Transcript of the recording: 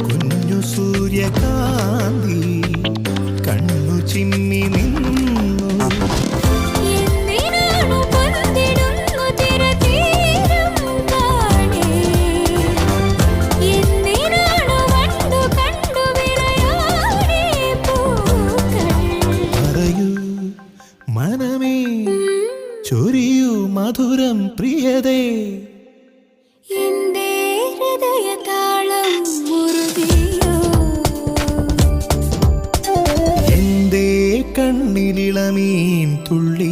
കുഞ്ഞു സൂര്യകാന്തി കണ്ണു ചിമ്മി നിന്നു. പറയൂ മനമേ, ചൊരിയൂ മധുരം പ്രിയതേ. എന്റെ കണ്ണിലിളമീൻ തുള്ളി